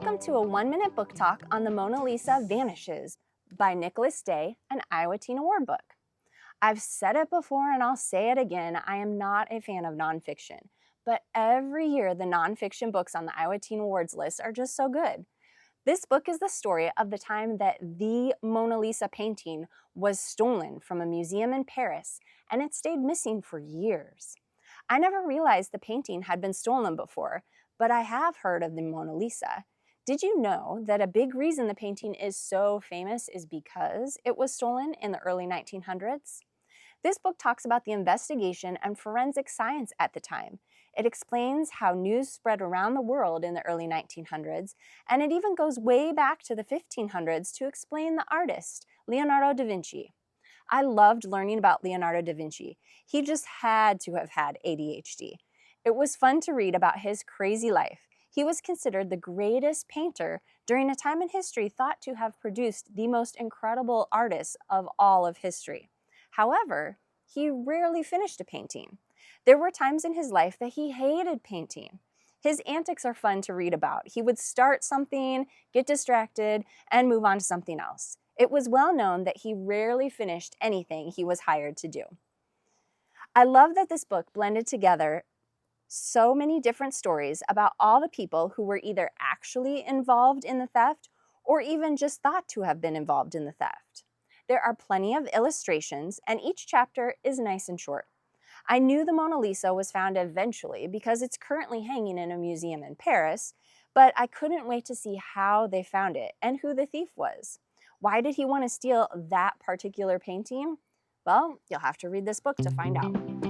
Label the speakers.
Speaker 1: Welcome to a 1-minute book talk on the Mona Lisa Vanishes by Nicholas Day, an Iowa Teen Award book. I've said it before and I'll say it again, I am not a fan of nonfiction, but every year the nonfiction books on the Iowa Teen Awards list are just so good. This book is the story of the time that the Mona Lisa painting was stolen from a museum in Paris, and it stayed missing for years. I never realized the painting had been stolen before, but I have heard of the Mona Lisa. Did you know that a big reason the painting is so famous is because it was stolen in the early 1900s? This book talks about the investigation and forensic science at the time. It explains how news spread around the world in the early 1900s, and it even goes way back to the 1500s to explain the artist, Leonardo da Vinci. I loved learning about Leonardo da Vinci. He just had to have had ADHD. It was fun to read about his crazy life. He was considered the greatest painter during a time in history thought to have produced the most incredible artists of all of history. However, he rarely finished a painting. There were times in his life that he hated painting. His antics are fun to read about. He would start something, get distracted, and move on to something else. It was well known that he rarely finished anything he was hired to do. I love that this book blended together so many different stories about all the people who were either actually involved in the theft or even just thought to have been involved in the theft. There are plenty of illustrations, and each chapter is nice and short. I knew the Mona Lisa was found eventually because it's currently hanging in a museum in Paris, but I couldn't wait to see how they found it and who the thief was. Why did he want to steal that particular painting? Well, you'll have to read this book to find out.